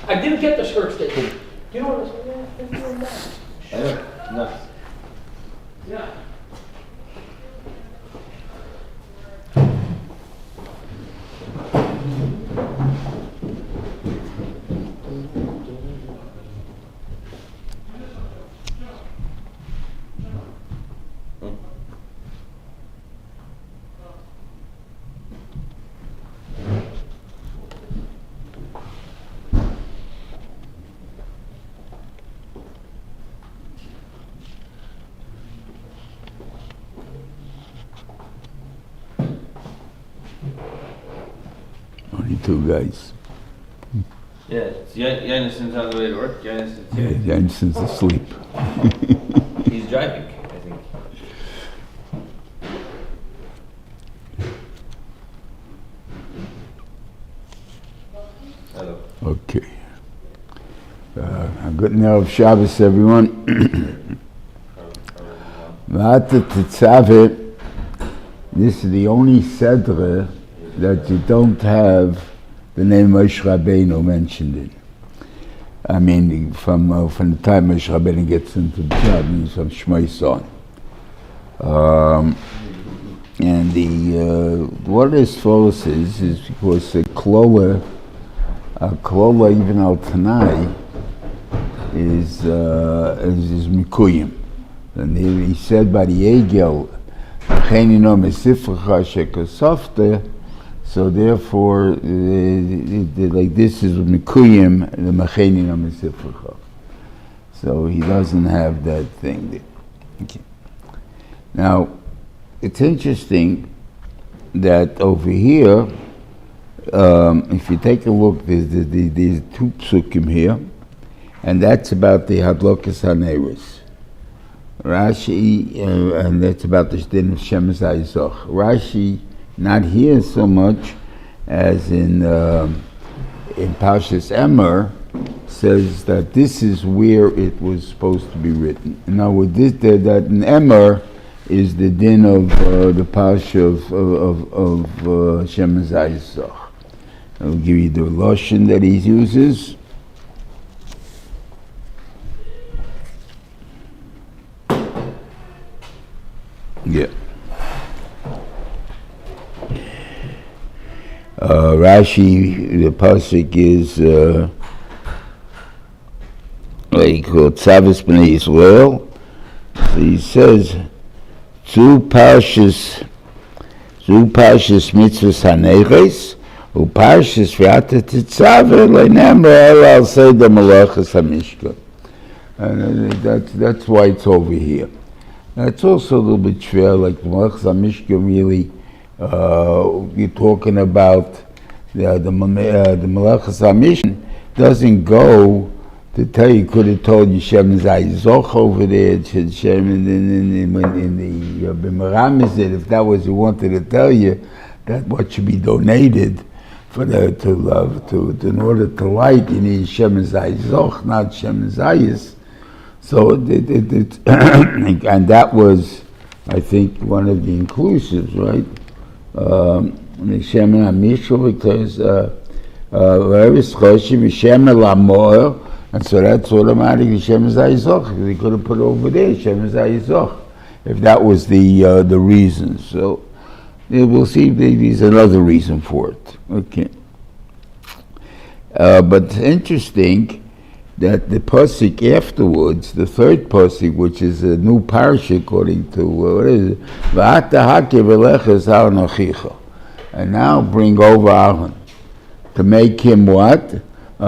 I didn't get the skirt statement. Do you know what I said? No. Yeah. Only two guys. Yeah, Yonasson's on the way to work. Yonasson's here. Yeah, Yonasson's asleep. He's driving, I think. Hello. Okay. Good Erev Shabbos, everyone. Tetzaveh. This is the only Sedra that you don't have the name Moshe Rabbeinu mentioned in. I mean, from the time Moshe Rabbeinu gets into the job, he's from Shmois on. And what this false is because the Klola even al Tanai is Mikuyim. And he said by the Egel, so therefore, like this is Mikuyim, the Mecheni no Mesifrecha. So he doesn't have that thing there. Okay. Now, it's interesting that over here, if you take a look, there's two psukim here, and that's about the Hadlokas HaNeris. Rashi, and that's about the din of Shem Zayzoch. Rashi, not here so much as in Parshas Emor, says that this is where it was supposed to be written. Now, with this, that in Emor is the din of the Parsha of Shem Zayzoch. I'll give you the Lashon that he uses. Yeah. Rashi, the pasuk is like Tzavis B'nai Yisrael. So he says, Zu Parshas Mitzvahs HaNeres, U Parshas V'ata Tetzaveh Le'nemar Al Seder Malachas HaMishkan. And that's why it's over here. Now it's also a little bit fair, like the Malachas HaMishkan really, you're talking about the Malachas HaMishkan doesn't go to tell you, could have told you Shem Zayzoch over there, Shem in the B'Maramis, if that was he wanted to tell you, that what should be donated for in order to light, you need Shem Zayzoch, not Shem Zayis. So and that was, I think, one of the inclusives, right? Shem HaMishkan, because Shem HaMor, and so that's automatically Shem Zayzoch, because he could have put over there Shem Zayzoch, if that was the reason. So we'll see if there's another reason for it. Okay. But it's interesting that the pasuk afterwards, the third pasuk, which is a new parsha according to what is it? And now bring over Aaron to make him what? So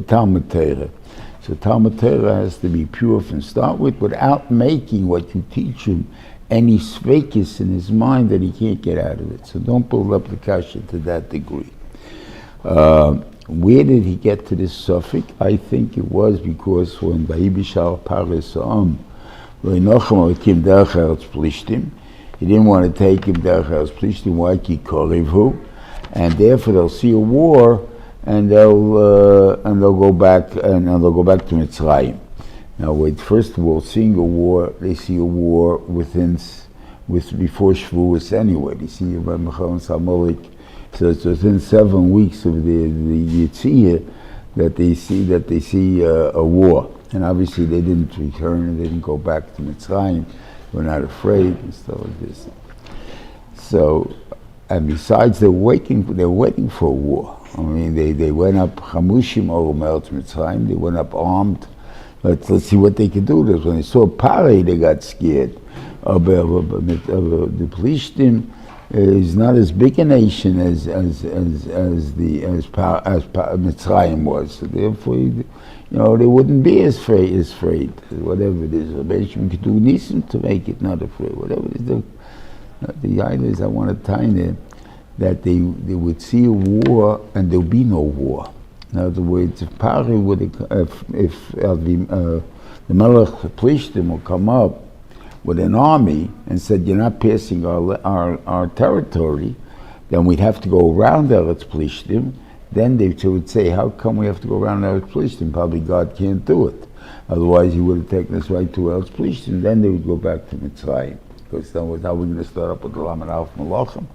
Talmud Torah has to be pure from start with, without making what you teach him any svekis in his mind that he can't get out of it. So don't build up the kasha to that degree. Where did he get to this suffix? I think it was because when Vayibishal Paris he didn't want to take him derech eretz plishtim, why ki korivhu, and therefore they'll see a war and they'll go back to Mitzrayim. Now, first of all, seeing a war, they see a war within before Shavuos anyway. You see, so it's within 7 weeks of the Yitzhak that they see a war. And obviously they didn't return and they didn't go back to Mitzrayim. They were not afraid and stuff like this. So, and besides, they're waiting for a war. I mean, they went up Chamushim over Melch Mitzrayim. They went up armed. Let's see what they could do. When they saw Parei, they got scared. The Plishtim is not as big a nation as Mitzrayim was. So therefore, they wouldn't be as afraid. Whatever it is, the could do nisim to make it not afraid. Whatever it is, the idea is I want to tie there that they would see a war and there would be no war. In other words, if Parei would, if the Melech Plishtim will come up with an army and said, you're not passing our territory, then we'd have to go around Eretz Plishtim. Then they would say, how come we have to go around Eretz Plishtim? Probably God can't do it. Otherwise, he would have taken us right to Eretz Plishtim. Then they would go back to Mitzrayim. Because then how are we going to start up with the Lamed Aleph Malachim?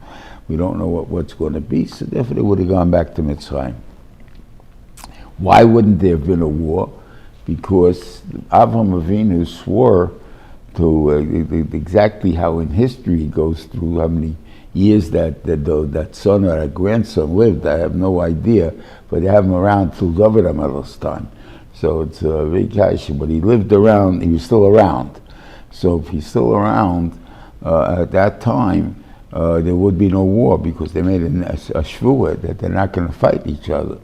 We don't know what's going to be, so therefore they would have gone back to Mitzrayim. Why wouldn't there have been a war? Because Avraham Avinu swore to exactly how in history he goes through how many years that son or that grandson lived. I have no idea, but they have him around till David HaMelech's time. So it's a big question, but he lived around, he was still around. So if he's still around at that time, there would be no war because they made a shvuah that they're not going to fight each other.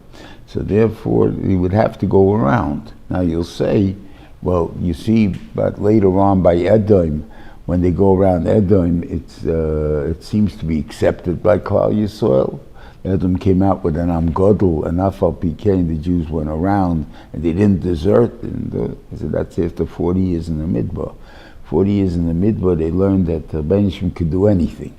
So therefore, he would have to go around. Now you'll say, well, you see, but later on by Edom, when they go around Edom, it seems to be accepted by Klal Yisrael. Edom came out with an Am Godel, and Afal Pikein, the Jews went around, and they didn't desert. And so that's after 40 years in the Midbar. 40 years in the Midbar, they learned that the Benishim could do anything.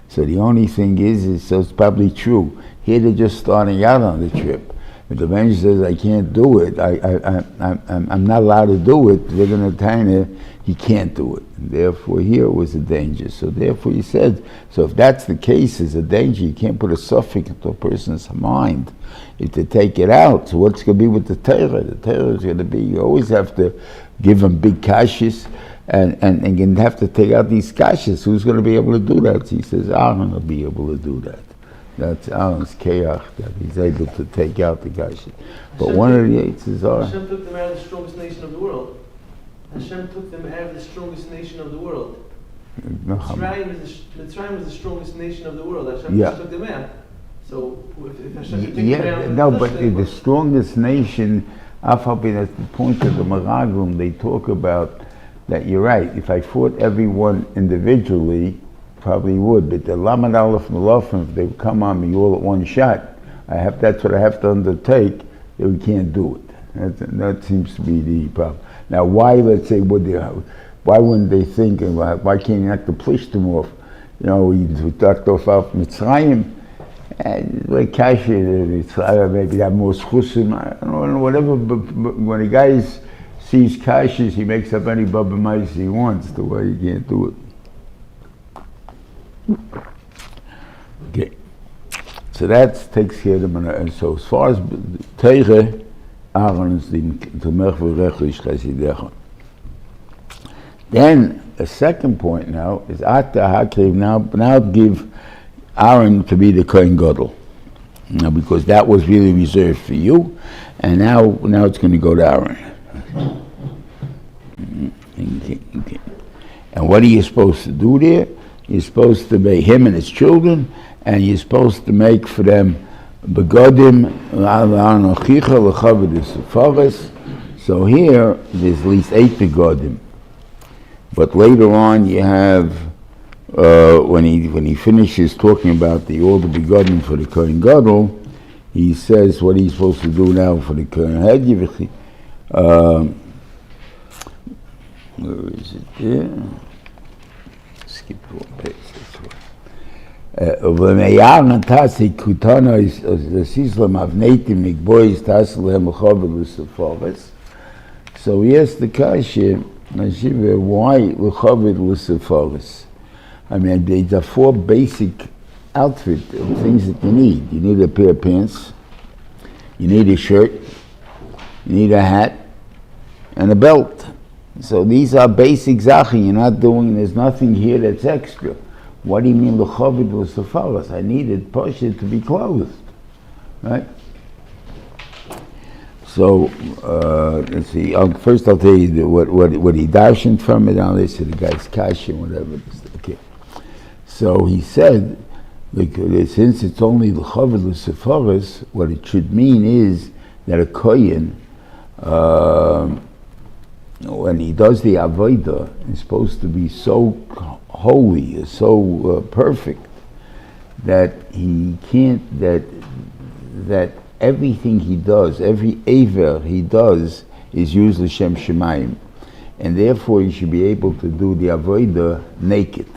So the only thing is so it's probably true. Here they're just starting out on the trip. If the bench says, I can't do it, I'm not allowed to do it, they're going to tell him he can't do it. And therefore, here was a danger. So therefore, he said, so if that's the case, it's a danger. You can't put a suffix into a person's mind to take it out. So what's going to be with the Torah? The Torah is going to be, you always have to give them big kashis and you have to take out these kashis. Who's going to be able to do that? So he says, Ahren will be able to do that. That's Aaron's keach, that he's able to take out the kashis. But one of the eitzes are... Hashem took them out of the strongest nation of the world. Hashem took them out of the strongest nation of the world. Mitzrayim was the strongest nation of the world. Hashem just took them out. So if Hashem took them out... No, but the strongest nation, Afalpi, that's the point of the Meraglim, they talk about that you're right. If I fought everyone individually, probably would, but the Lamed Aleph Malachim, if they would come on me all at one shot, that's what I have to undertake, that we can't do it. That seems to be the problem. Now why, let's say, why wouldn't they think, why can't you knock the Plishtim off? We knocked off Mitzrayim, and like Kashi, maybe they have more schusim, I don't know, whatever, but when a guy sees Kashis, he makes up any Baba Mice he wants, the way he can't do it. Okay, so that takes care of them. And so as far as Teire, Ahren is the Tomech V'Rechish Chesidecha. Then a second point now is Ata Hakriv. Now give Ahren to be the Kohen Gadol. Now because that was really reserved for you, and now it's going to go to Ahren. Okay. And what are you supposed to do there? You're supposed to make him and his children, and you're supposed to make for them begodim l'anochicha l'chavod seforim. So here there's at least 8 begodim, but later on you have when he finishes talking about all the begodim for the Kohen Gadol, he says what he's supposed to do now for the Kohen Haggadah. Where is it there? Skip one page. So yes, the kasha, why l'chavod l'seforim? I mean, these are 4 basic outfit things that you need. You need a pair of pants, you need a shirt, you need a hat, and a belt. So these are basic zachen. You're not doing, there's nothing here that's extra. What do you mean l'chavod l'sefaros? I needed Pasha to be clothed, right? So let's see. First, I'll tell you what he darshaned from it. I'll listen to the guy's kasha, whatever it is. Okay. So he said, like, since it's only l'chavod l'sefaros, what it should mean is that a kohen, when he does the avodah, is supposed to be so holy, so perfect, that he can't, that everything he does, every aver he does, is used l'shem shemayim, and therefore he should be able to do the avodah naked.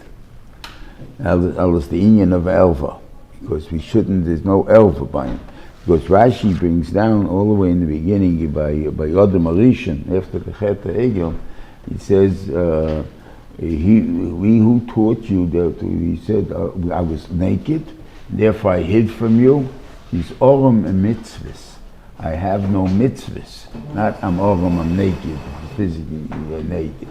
That's the inyan of elva, because we shouldn't. There's no elva by him. Because Rashi brings down all the way in the beginning by Adam Arishan after the Chet Egel, he says, we who taught you that, he said, I was naked, therefore I hid from you. He's Oram and mitzvahs. I have no mitzvahs. Not I'm Oram, I'm naked, physically naked.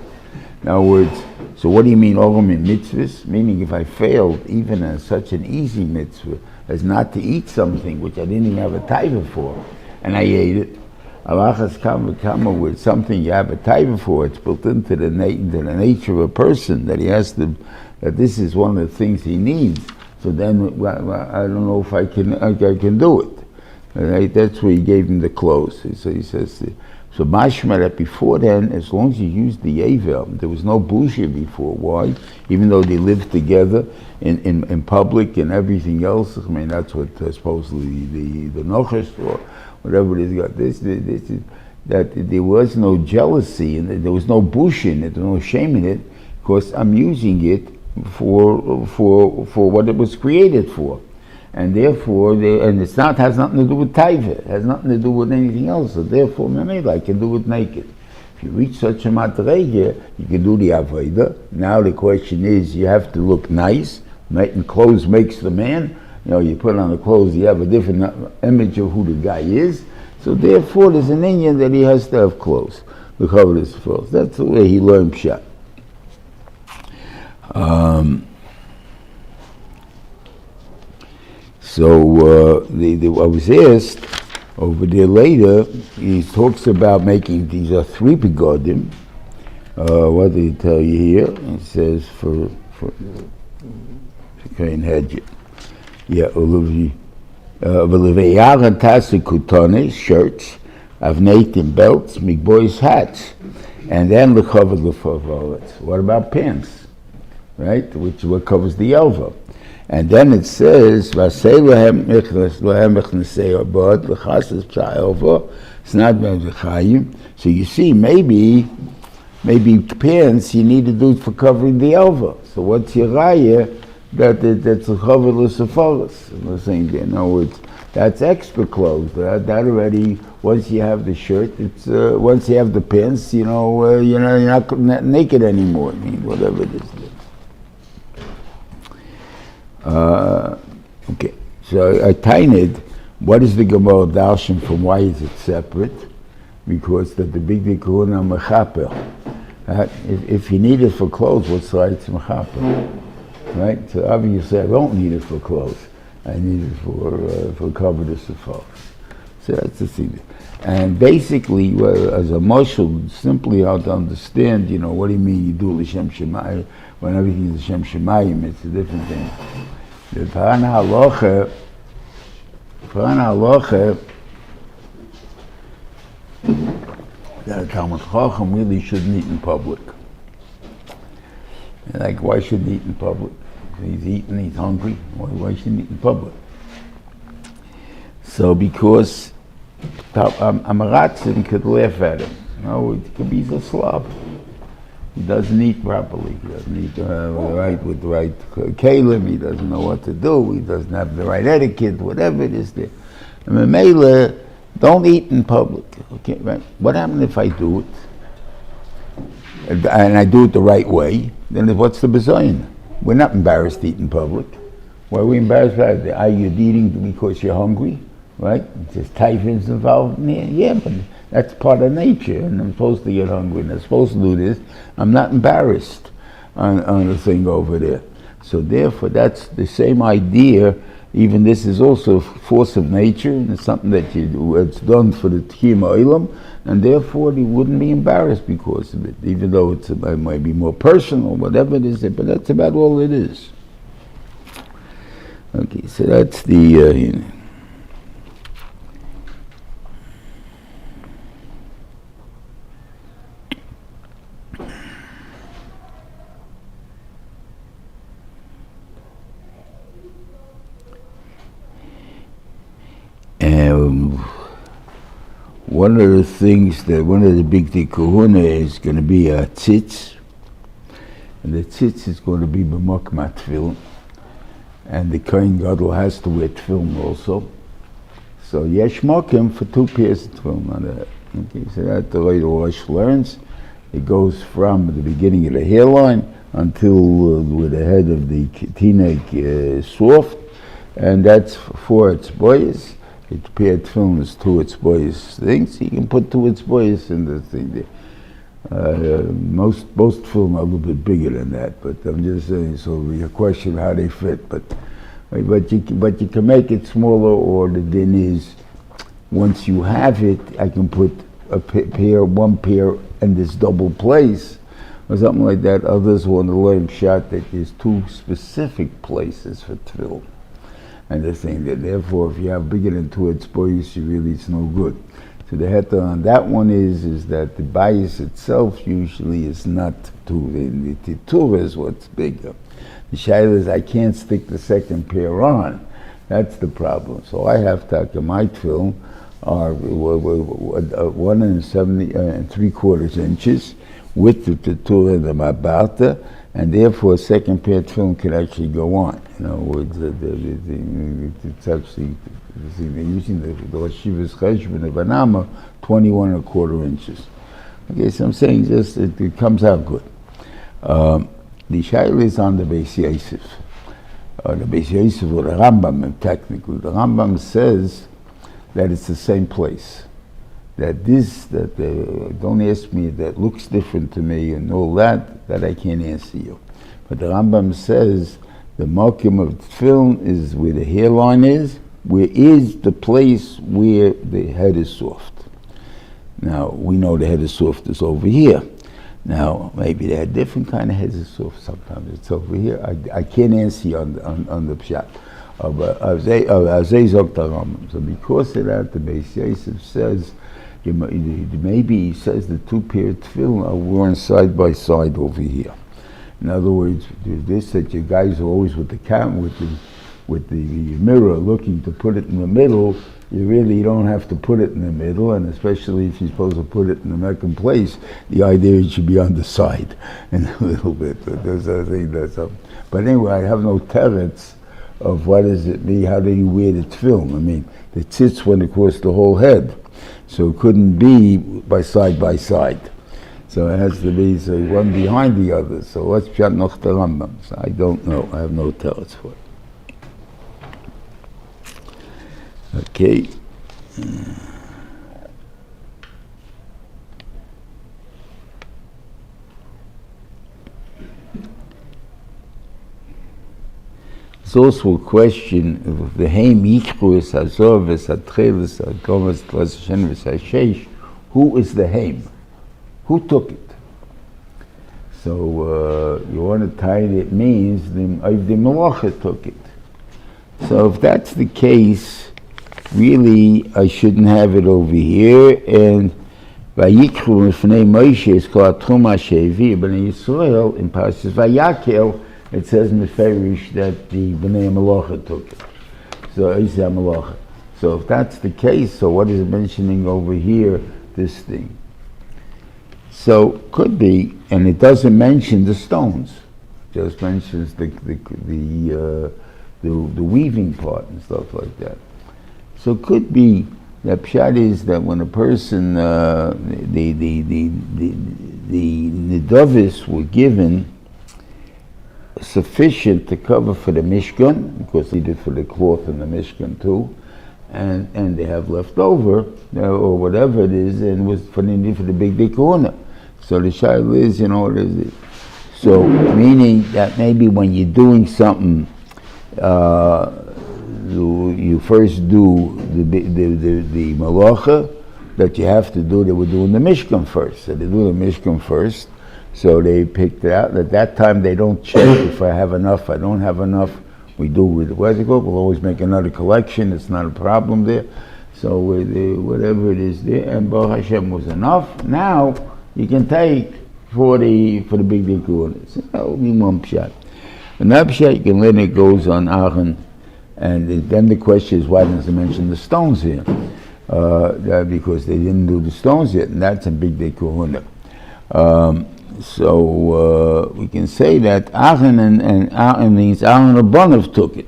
In other words, so what do you mean Oram and mitzvahs? Meaning if I failed even in such an easy mitzvah as not to eat something which I didn't even have a taiva for, and I ate it, Alachas kama with something you have a taiva for, it's built into the nature of a person that he has to, that this is one of the things he needs. So then I don't know if I can do it. Right? That's where he gave him the clothes. So he says, so mashma that before then, as long as you used the Avel, there was no bushir before. Why? Even though they lived together in public and everything else. I mean, that's what supposedly the noches or whatever it is got. This is that there was no jealousy and there was no bushir in it, there was no shame in it, because I'm using it for what it was created for. And therefore, and it's not, has nothing to do with taiva, it has nothing to do with anything else. So therefore, I can do it naked. If you reach such a madrege, you can do the avodah. Now the question is, you have to look nice. And clothes makes the man. You know, you put on the clothes, you have a different image of who the guy is. So therefore, there's an inyan that he has to have clothes. The cover is first. That's the way he learned pshat. So I was asked over there later, he talks about making these 3 begodim. What did he tell you here? It says for Kein Hedget. Yeah, Olivia. V'leveyaran tasi kutones, shirts, avneitim belts, migbois hats, and then the cover the favorits. What about pants? Right, which is what covers the elva. And then it says, it's not. So you see, maybe pants you need to do for covering the elva. So what's your raya? That's a cover the seforos. In other words, that's extra clothes. That already, once you have the shirt, it's once you have the pants, you're not naked anymore. I mean, whatever it is. Okay, so I tainud, what is the Gemara darshan from why is it separate? Because that the big kahuna mechaper. If you need it for clothes, what's the right mechaper? Right? So obviously I don't need it for clothes. I need it for cover the sefar. So that's the thing. And basically, as a mashal, simply how to understand, what do you mean you do l'shem shemayim? When everything is l'shem shemayim, it's a different thing. The Paran halacha, that a Talmud Chacham really shouldn't eat in public. Like, why shouldn't he eat in public? He's eating, he's hungry. Why shouldn't he eat in public? So because Amaratzin could laugh at him. It could be a slob. He doesn't eat properly. He doesn't eat with the right kalim. He doesn't know what to do. He doesn't have the right etiquette, whatever it is there. And Mamela, don't eat in public. Okay, right? What happens if I do it? And I do it the right way? Then what's the bezoin? We're not embarrassed to eat in public. Why are we embarrassed about it? Are you eating because you're hungry? Right? There's typhons involved in here. Yeah, but that's part of nature, and I'm supposed to get hungry, and I'm supposed to do this. I'm not embarrassed on the thing over there. So therefore, that's the same idea. Even this is also a force of nature, and it's something that it's done for the Tchim Olam, and therefore he wouldn't be embarrassed because of it, even though it might be more personal, whatever it is, but that's about all it is. Okay, so that's the... one of the things that one of the big kahuna is going to be a tzitz, and the tzitz is going to be b'mokmat tefillin, and the Kohen Gadol has to wear tefillin also. So yesh mokim for 2 pairs of tefillin on the head. Okay, so that the way the Rosh learns. It goes from the beginning of the hairline until with the head of the tinek soft, and that's 4 etzboyes. It's paired tefillin is 2 etzboyes things. You can put 2 etzboyes in the thing there. Most tefillin are a little bit bigger than that, but I'm just saying. So your question how they fit, but you can make it smaller. Or the din is once you have it, I can put one pair in this double place or something like that. Others want to learn shot that there's 2 specific places for tefillin. And the thing that therefore if you have bigger than 2 etzboyes, it's no good. So the heta on that one is that the bias itself usually is not 2. The titur is what's bigger. The shaila is I can't stick the second pair on. That's the problem. So I have to my tefillin are 1 3/4 inches with the titur and the mabata, and therefore a second pair of tefillin can actually go on. In other words, it's actually using the Shivas Cheshbon of Anama, 21 1/4 inches. Okay, so I'm saying just it comes out good. The shaila is on the Beis Yosef. The Beis Yosef or the Rambam, technically. The Rambam says that it's the same place. Don't ask me, that looks different to me and all that I can't answer you. But the Rambam says the makom of tefillin is where the hairline is, where is the place where the head is soft. Now, we know the head is soft is over here. Now, maybe they had different kind of heads is soft. Sometimes it's over here. I can't answer you on the pshat. So because of that, the Beis Yosef says, maybe he says the 2 pair of tefillin are worn side by side over here. In other words, this that you guys are always with the camera, with the mirror looking to put it in the middle. You really don't have to put it in the middle, and especially if you're supposed to put it in the second place, the idea is it should be on the side in a little bit. But anyway, I have no teretz of what does it mean, how do you wear the tefillin? I mean, the tzitz went across the whole head, so it couldn't be by side. So it has to be one behind the other. So what's pshat noch the Rambam? So I don't know. I have no teretz for it. Okay. It's also a question of the Heim Yichru Hazor V'Satchelis Gomas Tlashen V'Sashesh. Who is the Heim? Who took it? So you want to tie it means the Malacha took it. So if that's the case, really, I shouldn't have it over here. And Vayikru Mifnei Moshe is called Chumash Shiur, Bnei Yisrael in Parshas Vayakel. It says Meferish that the Bnei Malacha took it. So Isa Malacha. So if that's the case, so what is it mentioning over here? This thing. So could be, and it doesn't mention the stones. It just mentions the weaving part and stuff like that. So it could be that pshat is that when a person the nidavis were given sufficient to cover for the Mishkan, because he did for the cloth in the Mishkan too, and they have left over, or whatever it is, and was for the big Dikuna. So the Shiur is, so meaning that maybe when you're doing something, you first do the malacha that you have to do. They were doing the Mishkan first, so they do the Mishkan first. So they picked it out. At that time, they don't check if I have enough, I don't have enough. We do with we'll always make another collection. It's not a problem there. So whatever it is there, and Baruch Hashem was enough. Now you can take for the big Dikun. So that will be one pshat. Another pshat you can let it goes on Achen, and then the question is why doesn't it mention the stones here? Because they didn't do the stones yet, and that's a big Dikun. So we can say that Aaron and Aaron means Aaron and Banov took it.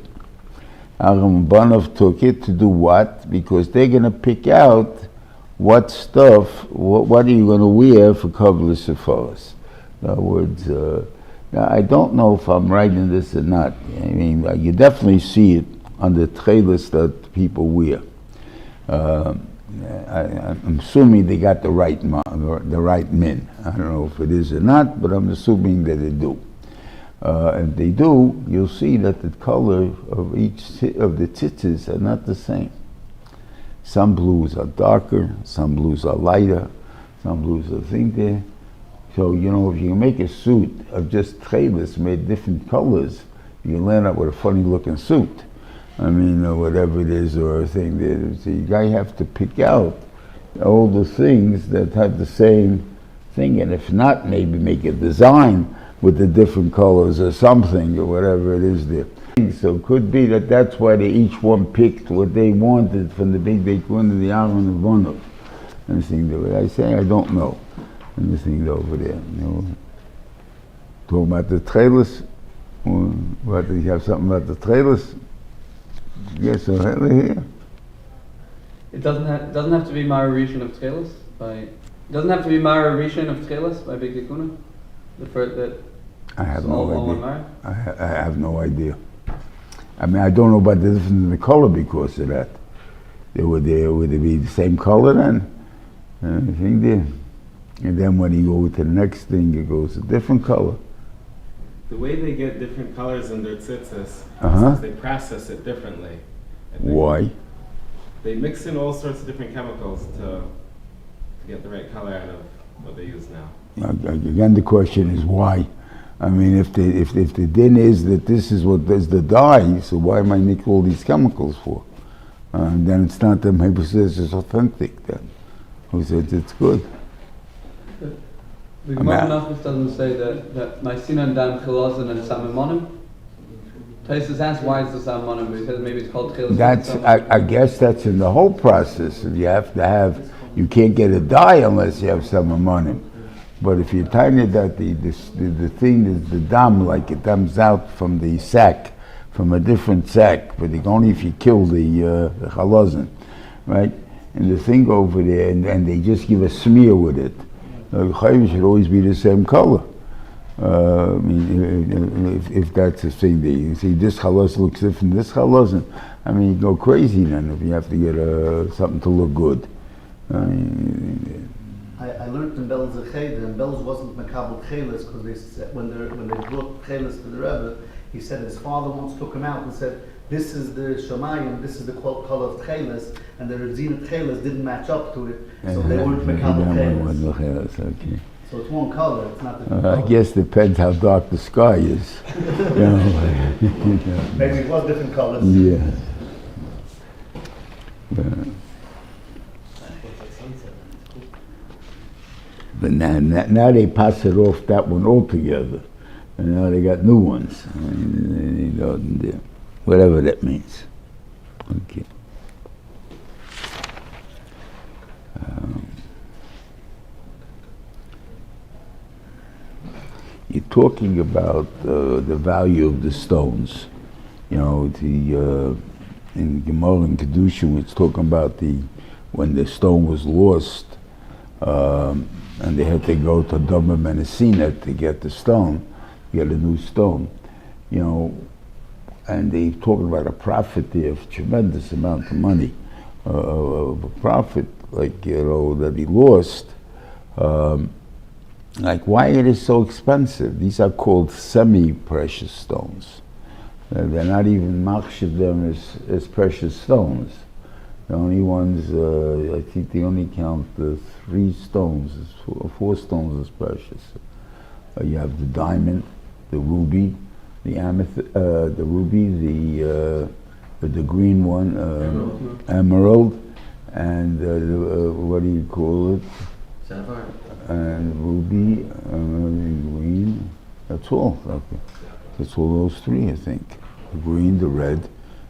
Aaron and Banov took it to do what? Because they're going to pick out what stuff, what are you going to wear for Kabbalah Sephoros. In other words, now I don't know if I'm right in this or not. I mean, you definitely see it on the trailers that people wear. I'm assuming they got the right men. I don't know if it is or not, but I'm assuming that they do. If they do, you'll see that the color of each of the tzitzis are not the same. Some blues are darker, some blues are lighter, some blues are thin there. So, if you make a suit of just trailers made different colors, you land up with a funny looking suit. I mean, whatever it is, or a thing there. So you have to pick out all the things that have the same thing, and if not, maybe make a design with the different colors or something, or whatever it is there. So it could be that that's why they each one picked what they wanted from the big Dikun and the Aaron and Banov. And the thing that I say, I don't know. And the thing over there, talking about the trailers, what, do you have something about the trailers? Yes, so here. It doesn't have to be Mara Rishon of Tchelis by. It doesn't have to be Mara Rishon of Tchelis by Big Dikuna. I have no idea. I have no idea. I mean, I don't know about the difference in the color because of that. Would it be the same color then? I think there. And then when you go to the next thing, it goes a different color. The way they get different colors in their tzitzis is because they process it differently. Why? They mix in all sorts of different chemicals to get the right color out of what they use now. Again, the question is why? I mean, if the din is that this is what is the dye, so why am I making all these chemicals for? Then it's not that maybe says it's authentic then. Who says it's good? The Gemara Nachmas doesn't say that Ma'asina and Dam Chilazin and Samamonim. Taisus asks why it's the Samamonim, but he says maybe it's called Chilazin. I guess that's in the whole process. You have to have, you can't get a dye unless you have Samamonim. But if you're tiny that the thing is the dam, like it comes out from the sack, from a different sack, but only if you kill the chalazin, right? And the thing over there, and they just give a smear with it. The chayim should always be the same color. I mean, if that's the thing, you see this chalaz looks different, this chalazin. I mean, you go crazy then if you have to get something to look good. I learned in Belz a Cheder, and Belz wasn't Makabel Chelis because they said, when they brought Chelis to the Rebbe, he said his father once took him out and said, this is the Shamayim, this is the color of Chelis, and the Rezina Chelis didn't match up to it, so they weren't Makabel Chelis. Okay. So it's one color, it's not the I guess it depends how dark the sky is. Maybe it was different colors. Yeah. But now they pass it off that one altogether, and now they got new ones. I mean, whatever that means. Okay. You're talking about the value of the stones. In Gemara and Kedushin, it's talking about when the stone was lost. And they had to go to Doma Menasina to get the stone, get a new stone. and they talking about a profit there of tremendous amount of money, of a profit, that he lost. Like why it is so expensive? These are called semi-precious stones. They're not even machshav them as precious stones. The only ones, I think they only count 3 stones, 4 stones as precious. You have the diamond, the ruby, the amethyst, the ruby, the green one, emerald, and what do you call it? Sapphire. And ruby, green. That's all. Okay. That's all those 3, I think. The green, the red,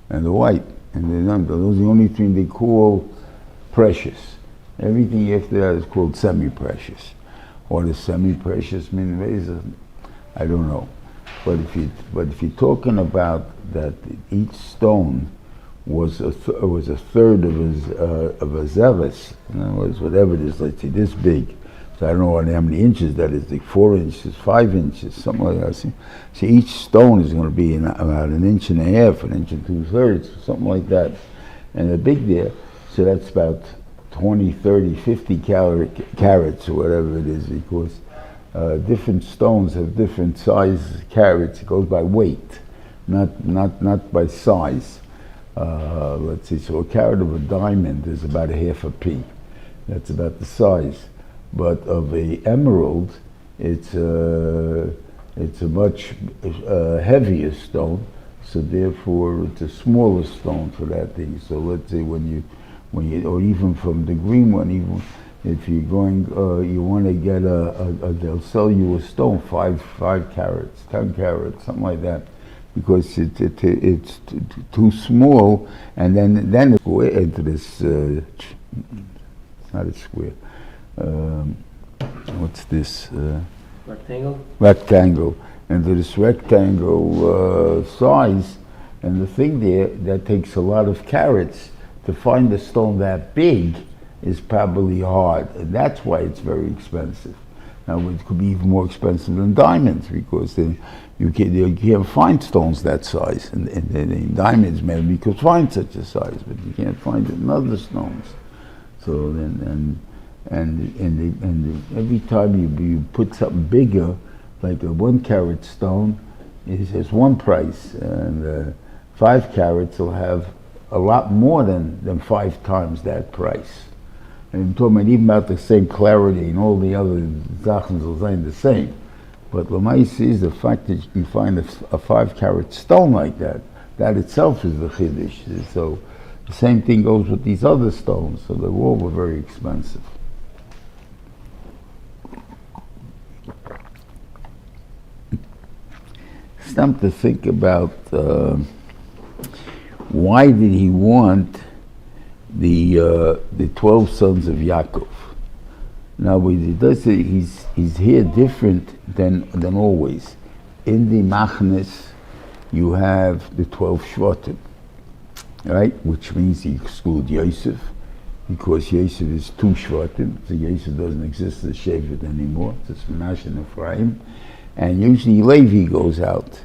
and the white. And those are the only 3 they call precious. Everything after that is called semi-precious. What does semi-precious mean? I don't know. But if you're talking about that, each stone was a third of a zealous. In other words, whatever it is, let's say this big. So I don't know how many inches that is, like 4 inches, 5 inches, something like that. So each stone is going to be about 1.5 inches, 1 inch and 2/3, something like that. And the big there, so that's about 20, 30, 50 carats or whatever it is, because different stones have different size carats. It goes by weight, not by size. Let's see, so a carat of a diamond is about 1/2 p. That's about the size. But of a emerald, it's a much heavier stone, so therefore it's a smaller stone for that thing. So let's say when you, or even from the green one, even if you're going, you want to get they'll sell you a stone 5 carats, 10 carats, something like that, because it's too small, and then it go into this. It's not a square. What's this? Rectangle? Rectangle. Into this rectangle size, and the thing there, that takes a lot of carats. To find a stone that big is probably hard, and that's why it's very expensive. Now it could be even more expensive than diamonds, because then you can't find stones that size, and in diamonds maybe you could find such a size, but you can't find it in other stones. So then and every time you put something bigger, like a 1 carat stone, it has one price, and 5 carats will have a lot more than 5 times that price. And I'm talking even about the same clarity, and all the other zachens will say the same. But Lamaisi is the fact that you find a 5 carat stone like that, that itself is the chiddush. So the same thing goes with these other stones, so they all were very expensive. It's time to think about why did he want the 12 sons of Ya'akov. Now, he does say he's here different than always. In the Machnes, you have the 12 Shvatim, right? Which means he excludes Yosef, because Yosef is 2 Shvatim, so Yosef doesn't exist as Shevet anymore. It's Menashe and Ephraim, and usually Levi goes out.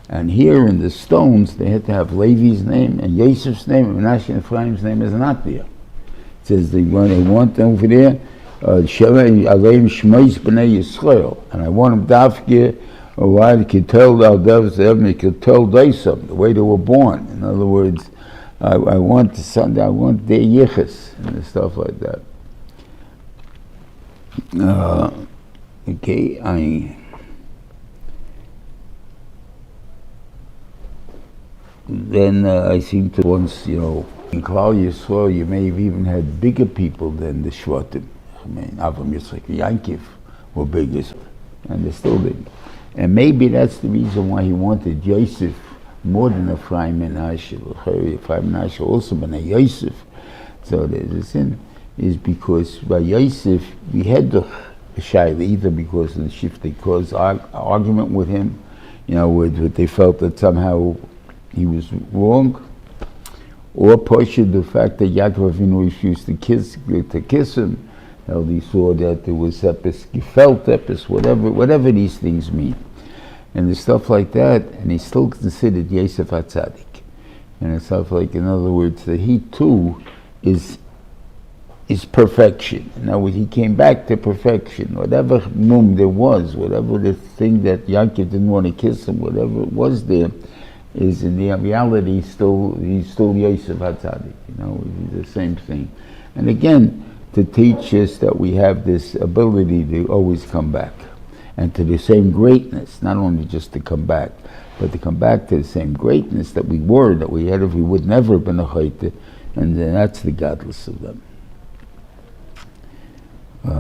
And here in the stones, they had to have Levi's name and Yosef's name, and Menashe and Ephraim's name is not there. It says they want over there, Aleim Shmois B'nai Yisrael, and I want them dafke, why they could tell they could tell Daisam, the way they were born. In other words, I want the son, I want their yichus and stuff like that. Then I seem to once, in Klal Yisrael, you may have even had bigger people than the Shvatim. I mean, Avram, Yitzchak, Yaakov were biggest, and they're still big. And maybe that's the reason why he wanted Yosef more than Ephraim and Menashe. Ephraim and Menashe also b'nai Yosef. So there's a sin, is because by Yosef we had the Shaila, either because of the shift they caused argument with him, with they felt that somehow he was wrong, or partially the fact that Yaakov Avinu refused to kiss him. He saw that there was epis, gefelt epis, whatever these things mean. and the stuff like that, and he's still considered Yosef HaTzadik. And it's stuff like, in other words, that he too is perfection. In other words, he came back to perfection. Whatever mum there was, whatever the thing that Yaakov didn't want to kiss him, whatever it was there, is in the reality he's still Yosef HaTzadik. He's the same thing. And again, to teach us that we have this ability to always come back, and to the same greatness, not only just to come back, but to come back to the same greatness that we had if we would never have been a chayte, and then that's the godless of them. Okay.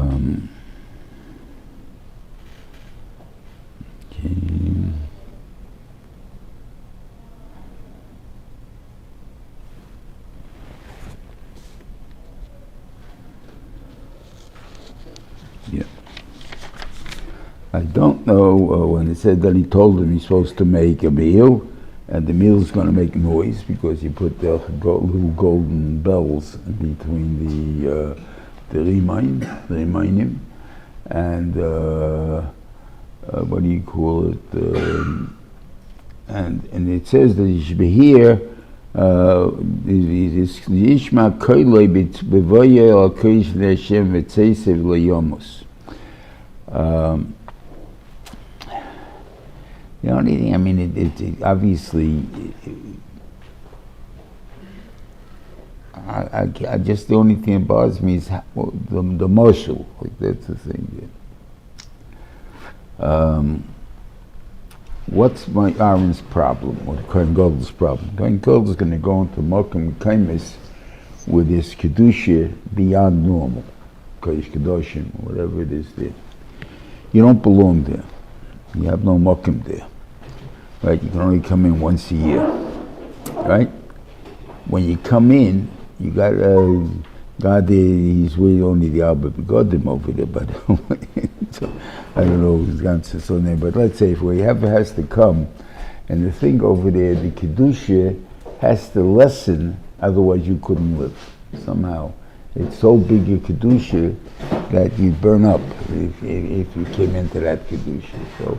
Yeah. I don't know when it said that he told him he's supposed to make a meal, and the meal is going to make noise because you put the little golden bells in between the Reimanim, and what do you call it? And it says that you should be here. Yishma koilei b'voye al koish le'Hashem v'tzeisev le'yomus. The only thing, it obviously, I just, the only thing that bothers me is the marshal, like that's the thing. What's my Aaron's problem, or Kohen Gadol's problem? Kohen Gadol is going to go into Mokum Kaimis with his Kedusha beyond normal, Kodesh Kedoshim, whatever it is there. You don't belong there. You have no Mokum there. Right? You can only come in once a year. Right? When you come in, you got God there, he's really only the Abba Begodim over there, but so, I don't know his Ganz's name, but let's say if we ever has to come, and the thing over there, the Kedusha has to lessen, otherwise you couldn't live, somehow. It's so big a Kedusha that you'd burn up if you came into that Kedusha. So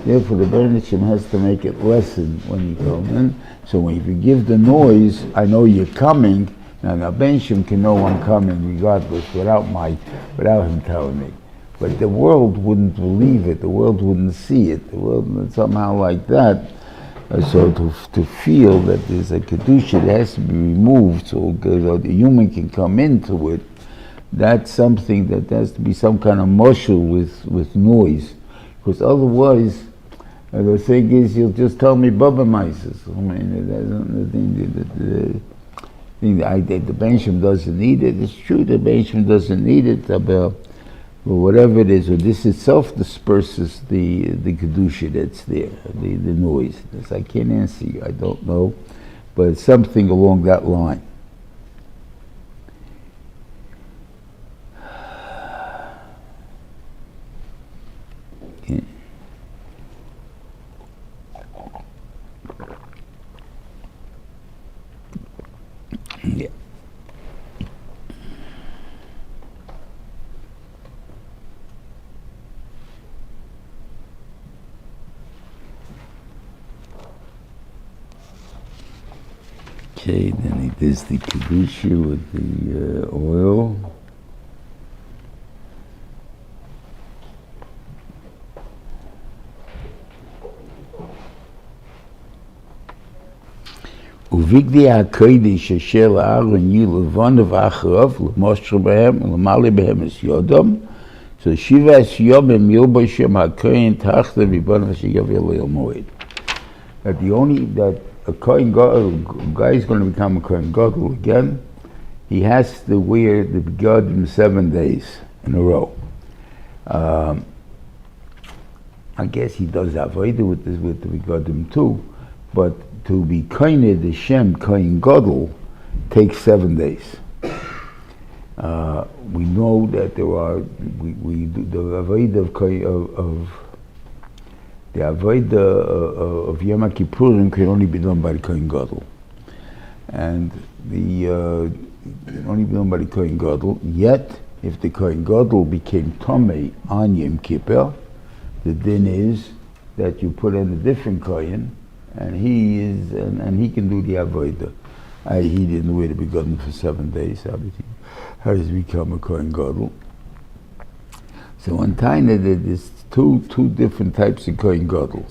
therefore the Bernishim has to make it lessen when you come in. So if you give the noise, I know you're coming. Now the Benshim can know I'm coming regardless, without him telling me. But the world wouldn't believe it. The world wouldn't see it. The world somehow like that. So to feel that there's a kedusha that has to be removed, so the human can come into it. That's something that has to be some kind of mushal with noise, because otherwise, the thing is, you'll just tell me Baba Mises. The Benshim doesn't need it. It's true, the Benshim doesn't need it, but whatever it is, or this itself disperses the kedusha that's there, the noise. I can't answer you, I don't know, but it's something along that line. Okay. Yeah. Okay, then he does the kedusha with the oil. ובגדי הקודש אשר לאהרן יהיו לבון ואחריו למושך בהם ולמלא בהם את יודם, so 17 ימים ילבשם הכהן תחת מבון אשר יביא ליל מועד. That a Kohen Gadol, guy is going to become a Kohen Gadol again, he has to wear the begodim 7 days in a row. I guess he does avodah with the begodim too, but to be koined the Shem Kohen Gadol takes 7 days. We know that there are we do the avodah the avodah of Yom Kippurim can only be done by the Kohen Gadol, and can only be done by the Kohen Gadol. Yet, if the Kohen Gadol became Tomei on Yom Kippur, the din is that you put in a different kohen, and he can do the avodah. He didn't wait to be gotten for 7 days. How does he become a kohen gadol? So on Taina, there's two different types of kohen gadol.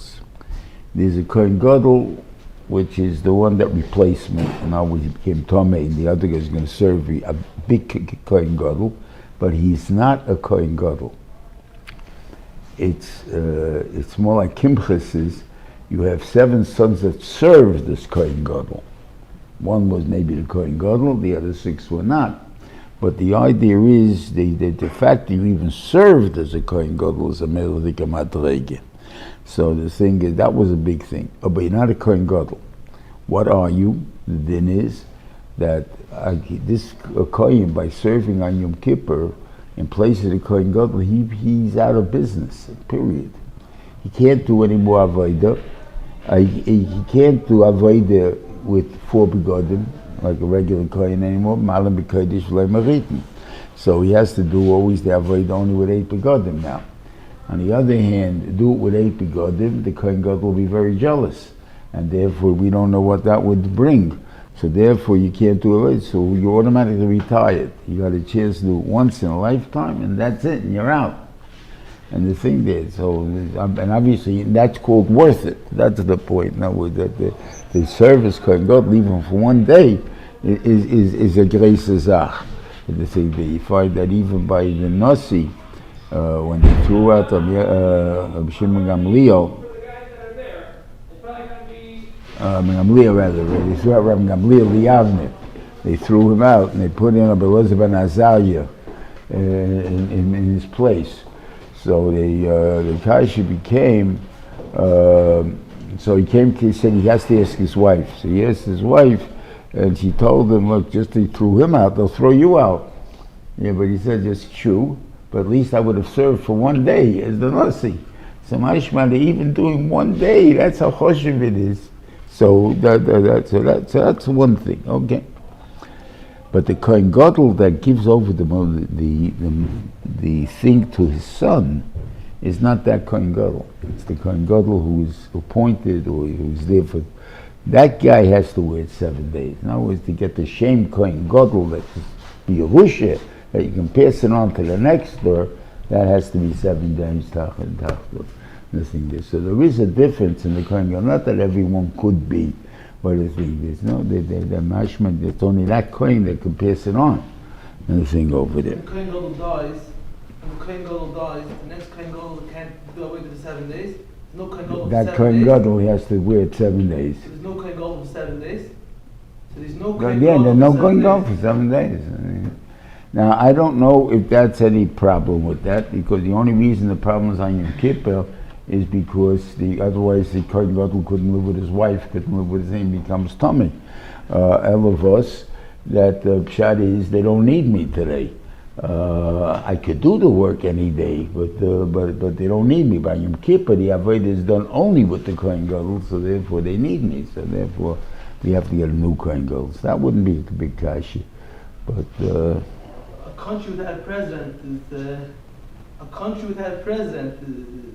There's a kohen gadol, which is the one that replaced me, and now he became Tomei, and the other guy is going to serve a big kohen gadol, but he's not a kohen gadol. It's more like Kimchas is, you have 7 sons that served as kohen gadol. One was maybe the kohen gadol, the other 6 were not. But the idea is the fact that you even served as a kohen gadol is a melodika madrege. So the thing is, that was a big thing. Oh, but you're not a kohen gadol. What are you? The din is that this kohen, by serving on Yom Kippur in place of the kohen gadol, he's out of business. Period. He can't do any more avodah. He can't do avodah with 4 begodim like a regular kohen anymore. Malam b'kodesh v'lo maritim. So he has to do always the avodah only with 8 begodim now. On the other hand, do it with 8 begodim, the kohen gadol will be very jealous, and therefore we don't know what that would bring. So therefore you can't do it. So you're automatically retired. You got a chance to do it once in a lifetime, and that's it, and you're out. And the thing there, so, and obviously that's called worth it. That's the point. Now, that the service kohen gadol, even for 1 day, is a grace zach. The thing that you find that even by the Nasi, when they threw out Shimon Gamliel, they threw out Rabbi Gamliel Liavnit. They threw him out and they put in Rabbi Elazar ben Azariah in his place. So the Kasha became, so he said he has to ask his wife. So he asked his wife, and she told him, look, just they threw him out, they'll throw you out. Yeah, but he said, just true, but at least I would have served for 1 day as the Nasi. So Mashma, even doing 1 day, that's how choshev it is. So that's one thing, okay. But the kohen gadol that gives over the thing to his son is not that kohen gadol. It's the kohen gadol who is appointed or who's there for. That guy has to wait 7 days. In other words, to get the shame kohen gadol that be a rusha, that you can pass it on to the next door, that has to be 7 days tachton. Nothing there. So there is a difference in the kohen gadol. Not that everyone could be. What the thing is, no, the mashman, it's only that kohen that can pass it on. And the thing over there. When the kohen gadol dies, the next kohen gadol can't do away with the 7 days. There's no kohen gadol for 7 days. That kohen gadol has to wait 7 days. There's no kohen gadol for 7 days. So there's no kohen gadol. Yeah, there's no kohen gadol for 7 days. Now I don't know if that's any problem with that, because the only reason the problem is on Yom Kippur is because otherwise the kohen gadol couldn't live with his wife, couldn't live with his name, becomes tummy. Elevos, that pshat is they don't need me today. I could do the work any day, but they don't need me. By Yom Kippur, the avodah is done only with the kohen gadol, so therefore they need me. So therefore we have to get a new kohen gadol. So that wouldn't be a big kasha, but. A country without a president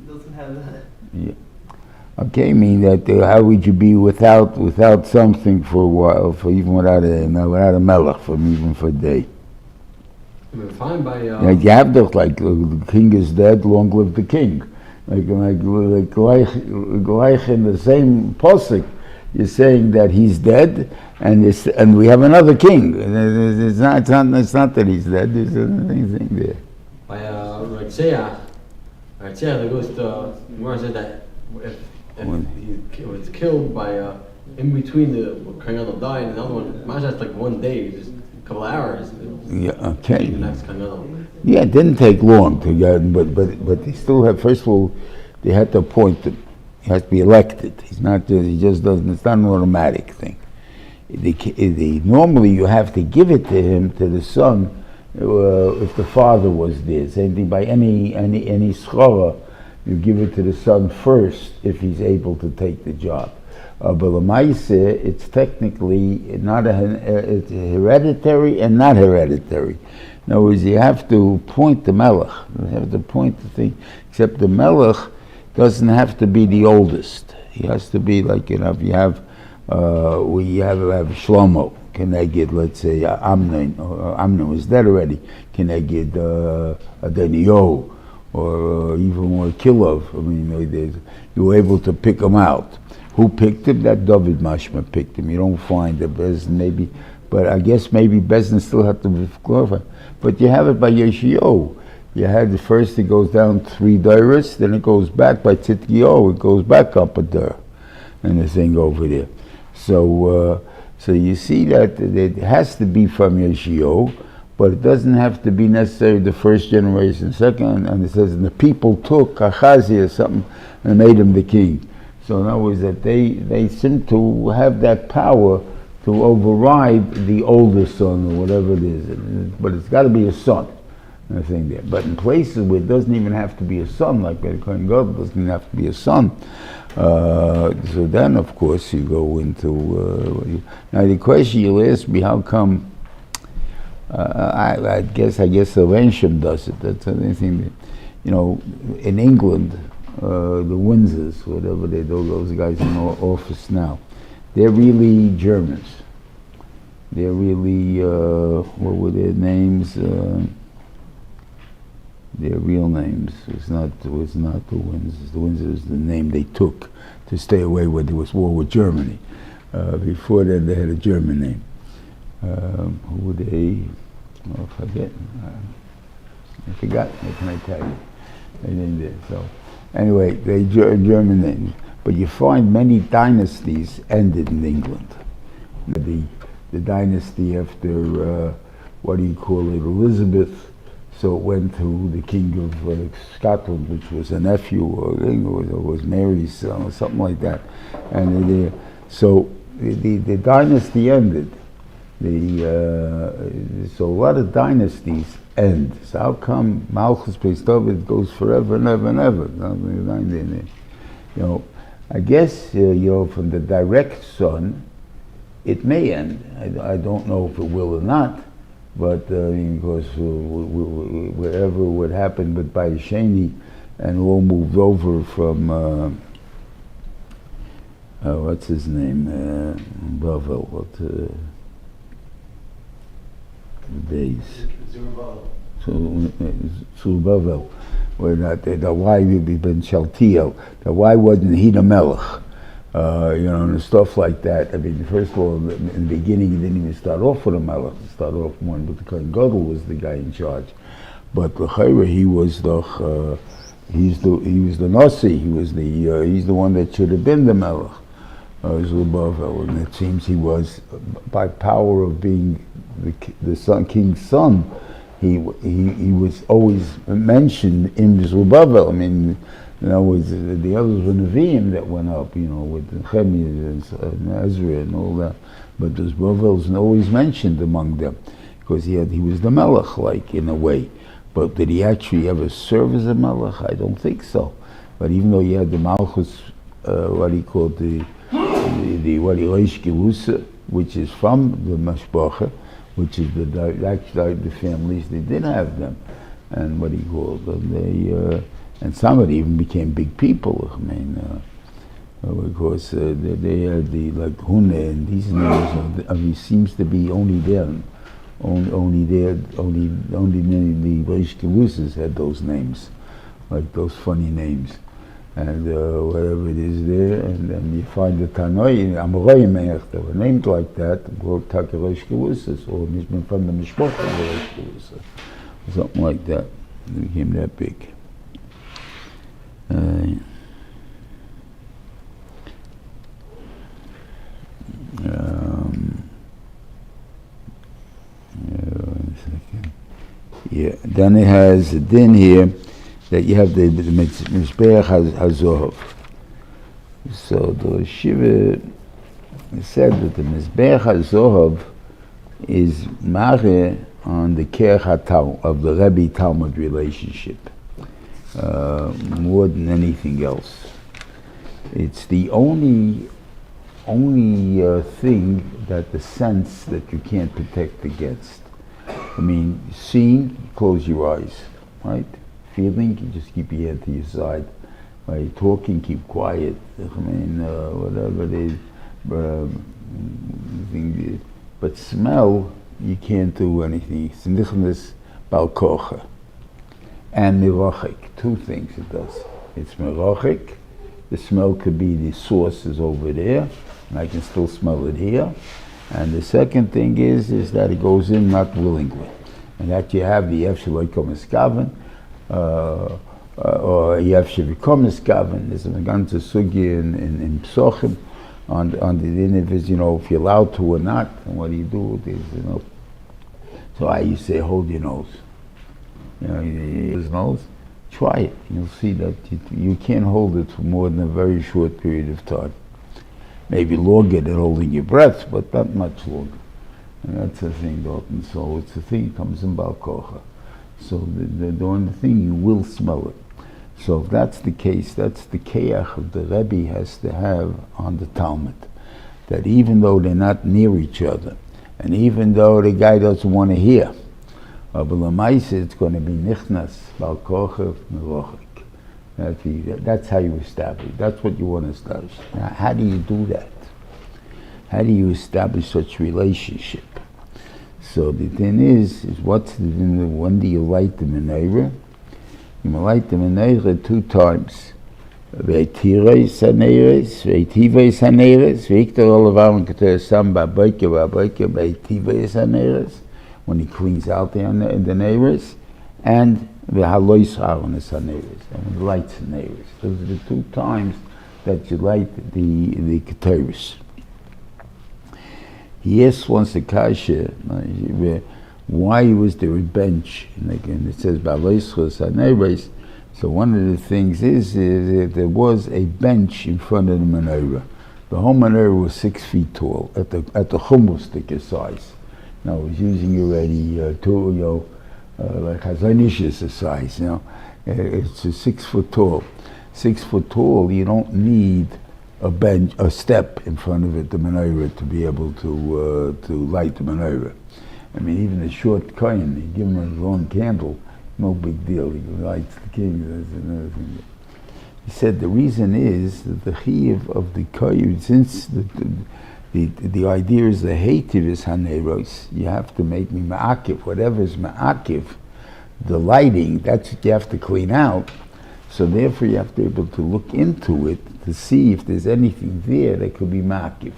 doesn't have that. Yeah. Okay, I mean that how would you be without something for a while, for even without a melech, even for a day? Fine by. You have to, like the king is dead, long live the king. Like in the same posuk, you're saying that he's dead, and we have another king. It's not that he's dead. There's anything there. By Ratzeach, that goes to Gemara said that if he was killed by in between the kohen gadol dying and the other one, that's like 1 day, just a couple of hours. Yeah, okay. The next kohen gadol. Yeah, it didn't take long to get, but they still have. First of all, they had to appoint him. He has to be elected. He's not. He just doesn't. It's not an automatic thing. Normally, you have to give it to him, to the son, if the father was there. Same thing by any schora, you give it to the son first if he's able to take the job. But l'maaseh, it's technically not it's hereditary and not hereditary. In other words, you have to appoint the melech. You have to appoint the thing. Except the melech doesn't have to be the oldest. He has to be like, you know, if you have, we have Shlomo, Kenegid, let's say, Amnon, or Amnon is dead already, Kenegid Adenio, or even more Kilov. I mean, you were able to pick them out. Who picked him? That David Mashma picked him. You don't find the Bezdin, maybe, but I guess maybe Bezdin still have to be glorified. But you have it by Yeshio. You had the first, it goes down 3 dairas, then it goes back by Tzidkio, it goes back up a dir, and the thing over there. So you see that it has to be from Yeshio, but it doesn't have to be necessarily the first generation, second, and it says, and the people took Achazi or something, and made him the king. So in other words, that they seem to have that power to override the older son, or whatever it is. But it's got to be a son. I think there. But in places where it doesn't even have to be a son, like the Kohen Gadol doesn't even have to be a son. So then, of course, you go into. Now the question you'll ask me, how come? I guess the Rensham does it. That's anything that, you know, in England, the Windsors, whatever they do, those guys in office now, they're really Germans. They're really what were their names? Their real names was not the Windsors. The Windsors was the name they took to stay away when there was war with Germany. Before then, they had a German name. Who were they? Oh, I forget. I forgot. What can I tell you? They didn't do so. Anyway, they German names. But you find many dynasties ended in England. The dynasty after what do you call it, Elizabeth. So it went to the King of Scotland, which was a nephew, or was Mary's son, or something like that. And so the dynasty ended. So a lot of dynasties end. So how come Malchus Beis David goes forever and ever and ever? You know, I guess from the direct son, it may end. I don't know if it will or not. But because whatever would happen with Bayesheni, and all moved over from what's his name, Bavel, days. Bavel, where that why we been Shaltiel, that why wasn't he the Melech? And stuff like that. I mean, first of all, in the beginning, he didn't even start off with a melech. He started off one, but the Kohen Gadol was the guy in charge. But l'chayra, he was the Nasi. He's the one that should have been the melech. And it seems he was, by power of being the son, king's son, he was always mentioned in Zerubbabel. I mean. In other words, the others were Nevi'im that went up, with Nehemiah and Ezra and all that. But those Bavel's always mentioned among them, because he was the Melech, like, in a way. But did he actually ever serve as a Melech? I don't think so. But even though he had the Malchus, what he called the Reish Gelusa, which is from the Mashpacha, which is the families, they did have them. And what he called them, and some of them even became big people. I mean, because they had like Hune and these names. He seems to be only them. Only the Reish Gelusas had those names, like those funny names, and whatever it is there. And then you find the Tanoi, Amorai Me'ech, that were named like that, wrote Taka Reish Gelusas, or from the Mishpach of Reish Gelusas, something like that. They became that big. Then it has a din here that you have the Mizbeach HaZohav. So the Shiva said that the Mizbeach HaZohav is Mare on the Kerech HaTal of the Rebbe-Talmud relationship. More than anything else. It's the only thing that the sense that you can't protect against. I mean, seeing, you close your eyes, right? Feeling, you just keep your head to your side. While you're talking, keep quiet. Whatever it is. But smell, you can't do anything. It's nichnas bal kocha. And mirochik, two things it does. It's mirochik. The smell could be the source is over there, and I can still smell it here. And the second thing is that it goes in not willingly. And that you have the Yef Shaloikom Eskaven, or Yef Shavikom Eskaven. There's a ganze sugi in Psochim on the individual, you know, if you're allowed to or not, and what do you do with this, you know. So I used to say, hold your nose. You know, his nose, try it. You'll see that you can't hold it for more than a very short period of time. Maybe longer than holding your breath, but not much longer. And that's the thing, Dalton. So it's a thing that comes in Bal Kocha. So the only thing, you will smell it. So if that's the case, that's the keach of the Rebbe has to have on the Talmud. That even though they're not near each other, and even though the guy doesn't want to hear, but l'maisa it's going to be nichnas, Bal Kocha, merochik. That's how you establish. That's what you want to establish. Now, how do you do that? How do you establish such relationship? So the thing is what's the thing? When do you light the menorah? You light the menorah 2 times. Ve'tireis haneres, ve'tiveis haneres, ve'iktor olavar keter sam ba'boike ve'tiveis haneres, when he cleans out the neres, and the halois haronis haneres, and the lights haneres. Those are the 2 times that you light the keteris. He asked once the kasha, why was there a bench? And it says halois haneres. So one of the things is that there was a bench in front of the menorah. The whole menorah was 6 feet tall at the chumustik size. Now I was using already like Hazanisha's size, you know. It's 6 foot tall. 6 foot tall, you don't need a bench, a step in front of it, the menorah, to be able to light the menorah. I mean, even a short coin, you give him his own candle, no big deal. He lights the king. That's another thing. He said the reason is that the chiyuv of the kohen, since the idea is the hativ is haneros, you have to make me ma'akiv. Whatever is ma'akiv, the lighting, that's what you have to clean out. So therefore you have to be able to look into it to see if there's anything there that could be ma'akiv.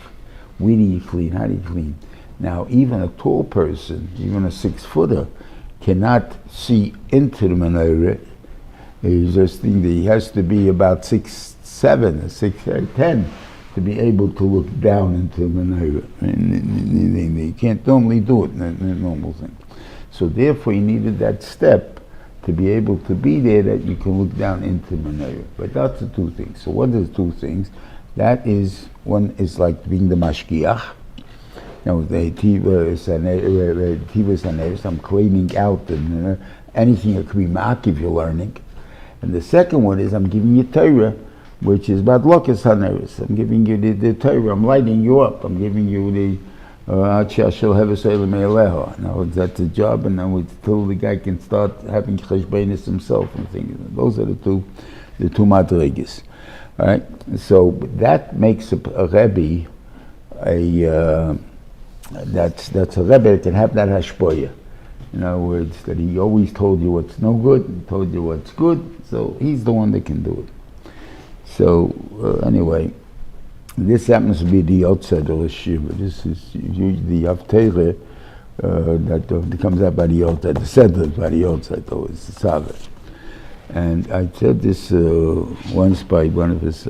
Where do you clean? How do you clean? Now even a tall person, even a 6-footer, cannot see into the menorah. He's just thinking that he has to be about 6'7" or 6'10" to be able to look down into the menorah. You can't normally do it in a normal thing. So therefore you needed that step to be able to be there that you can look down into the menorah. But that's the 2 things. So what are the 2 things? That is, one is like being the mashgiach. You know, the tivas haneres, I'm cleaning out anything that could be ma'akiv you're learning. And the second one is I'm giving you Torah, which is about lokas haneres. I'm giving you the Torah, I'm lighting you up. I'm giving you the now that's the job, and now until the guy can start having cheshbonus himself and things. Those are the two madrigas. All right? So that makes a Rebbe that's a Rebbe that can have that hashpoya. In other words, that he always told you what's no good and told you what's good, so he's the one that can do it. So anyway, this happens to be the outside of the shiva. This is usually the haftarah that comes out by the outside. The seder by the outside, though, it's the Tetzaveh. And I said this once by one of his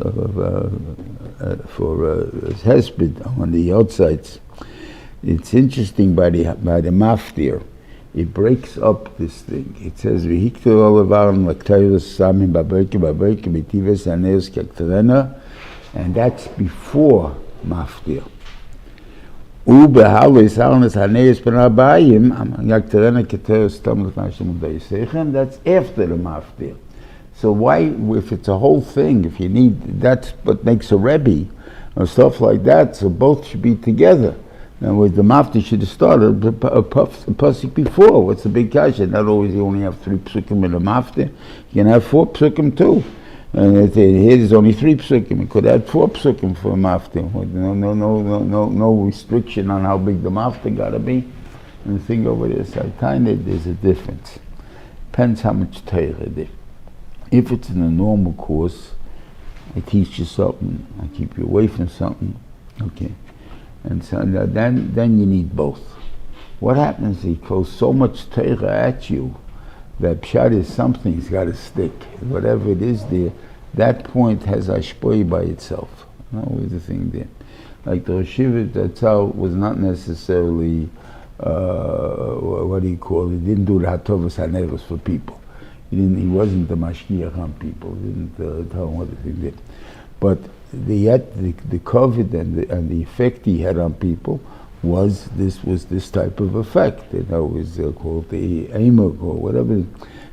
for his husband on the outsides. It's interesting by the maftir. It breaks up this thing. It says v'hiktu olavarn l'ktayros samim baberke b'tives haneres k'akterena, and that's before maftir. U'behalos harnes haneres b'nabayim k'akterena k'teros tam l'fnashim u'dayisechem. That's after the maftir. So why, if it's a whole thing, if you need, that's what makes a rebbe or stuff like that. So both should be together. In other words, the maftir should have started a pasuk before. What's the big kasha? Not always you only have 3 psukim in the maftir. You can have 4 psukim too. And here there's only 3 psukim. It could add 4 psukim for a maftim. No restriction on how big the maftim got to be. And the thing over there, there's a difference. Depends how much Torah it is. If it's in a normal course, I teach you something, I keep you away from something, okay. And so then you need both. What happens? He throws so much Torah at you that pshat is something's got to stick. Whatever it is there, that point has ashpoi by itself. Always the thing there. Like the Roshivit Tetzaveh was not necessarily, what do you call it? He didn't do the hatovas haneros for people. He wasn't the mashkiach on people. He didn't tell them what the thing did. But the COVID and the effect he had on people was this type of effect. It was called the amok or whatever,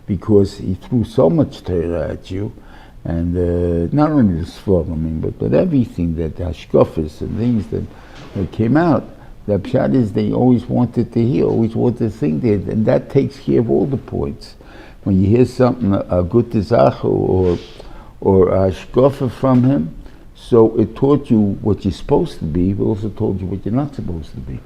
because he threw so much Torah at you, and not only the Seforim, but everything that hashkafas and things that came out. The pshat is they always wanted to hear, always wanted to think that, and that takes care of all the points. When you hear something, a good tizach or a hashkafa from him, so it taught you what you're supposed to be, but also told you what you're not supposed to be.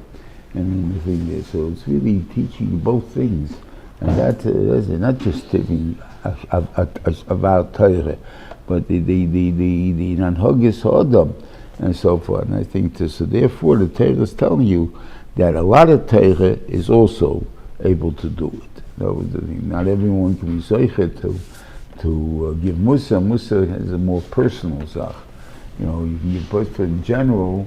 And the thing is, so it's really teaching you both things. And that's not just taking about Torah, but the nanhagis ha'adam and so forth. And I think so therefore the Torah is telling you that a lot of Torah is also able to do it. That was the thing. Not everyone can be zeichet to give Musa. Musa has a more personal zach. You can give, but in general,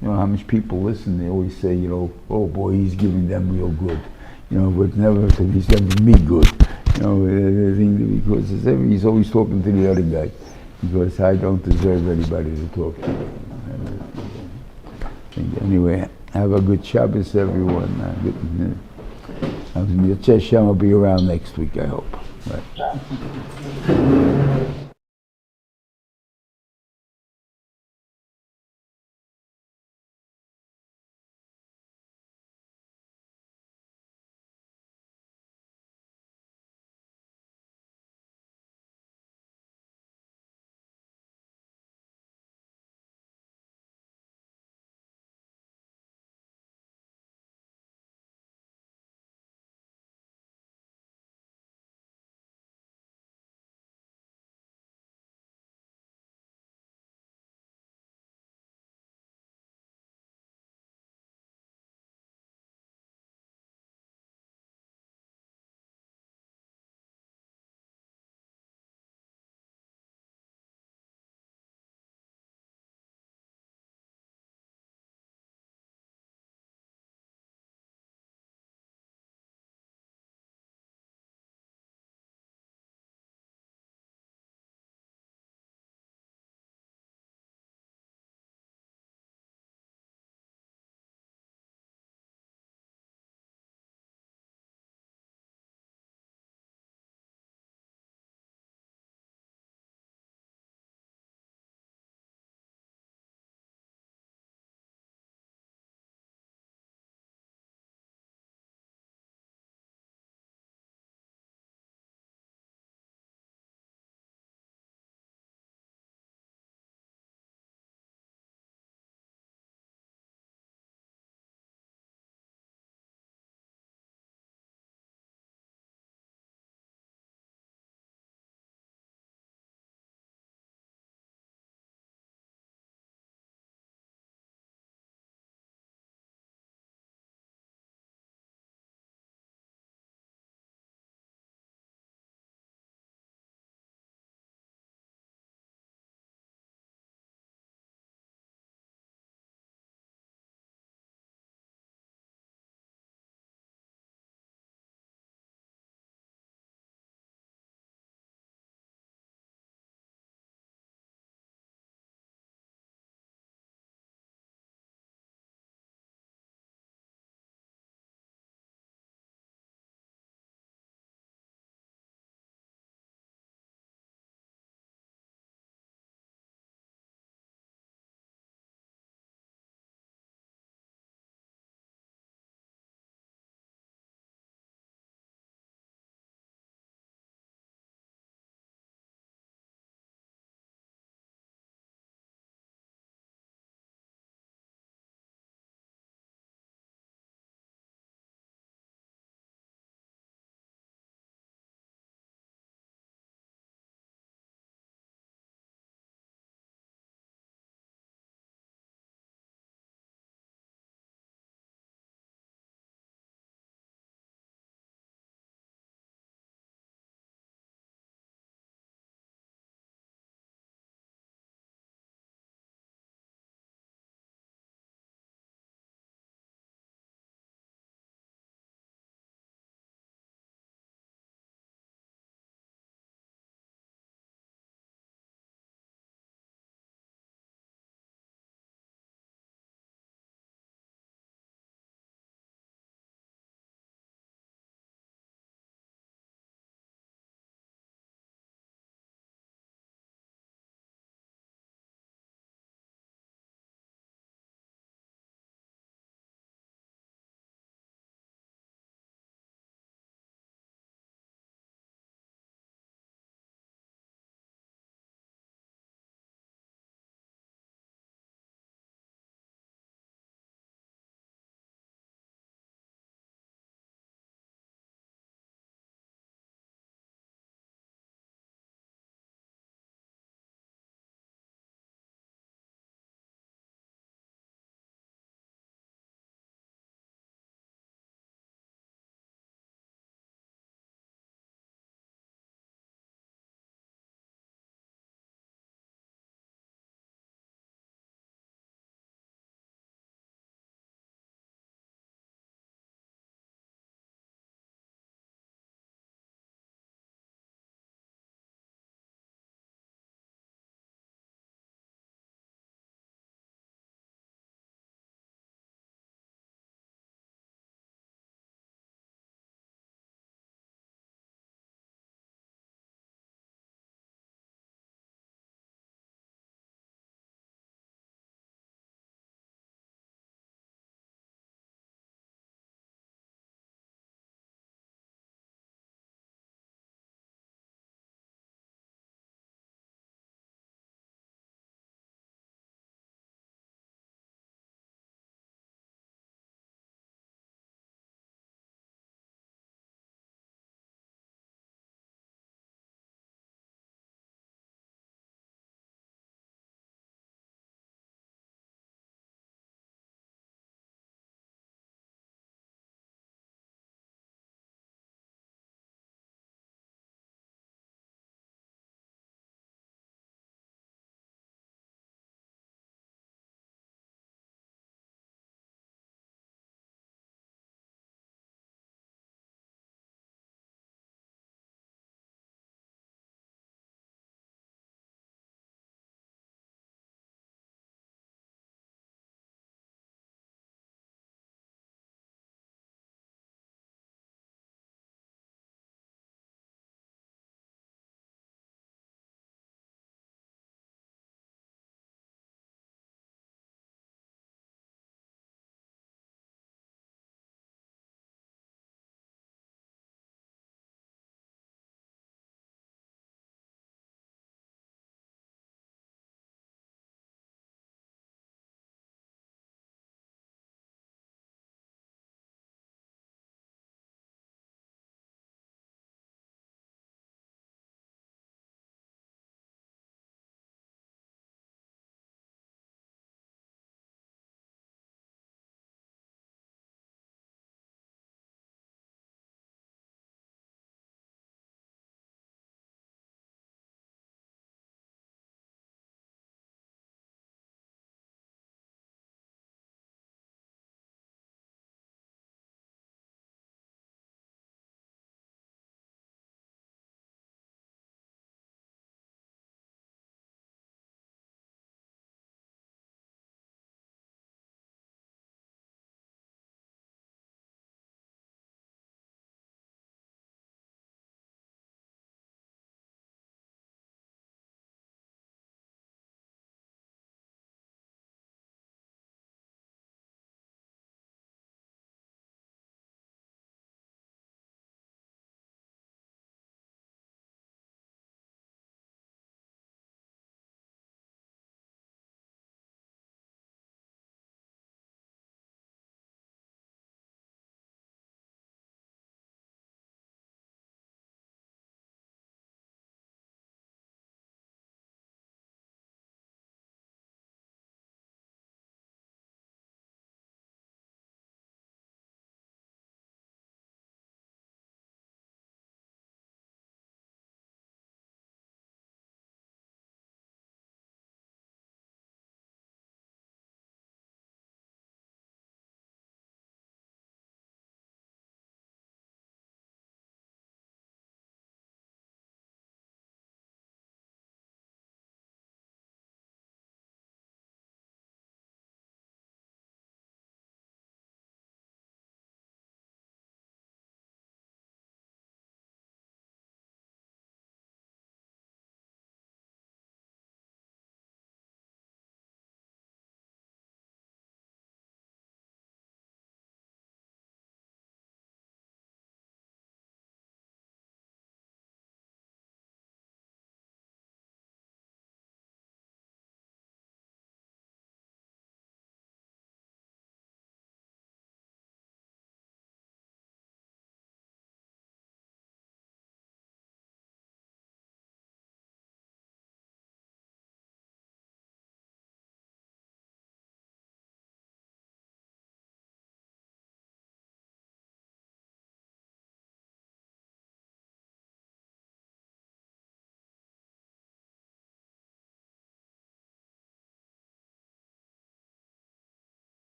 how much people listen, they always say, oh boy, he's giving them real good. But never said he's giving me good. Because he's always talking to the other guy. Because I don't deserve anybody to talk to. Anyway, have a good Shabbos, everyone. I'll be around next week, I hope. Right.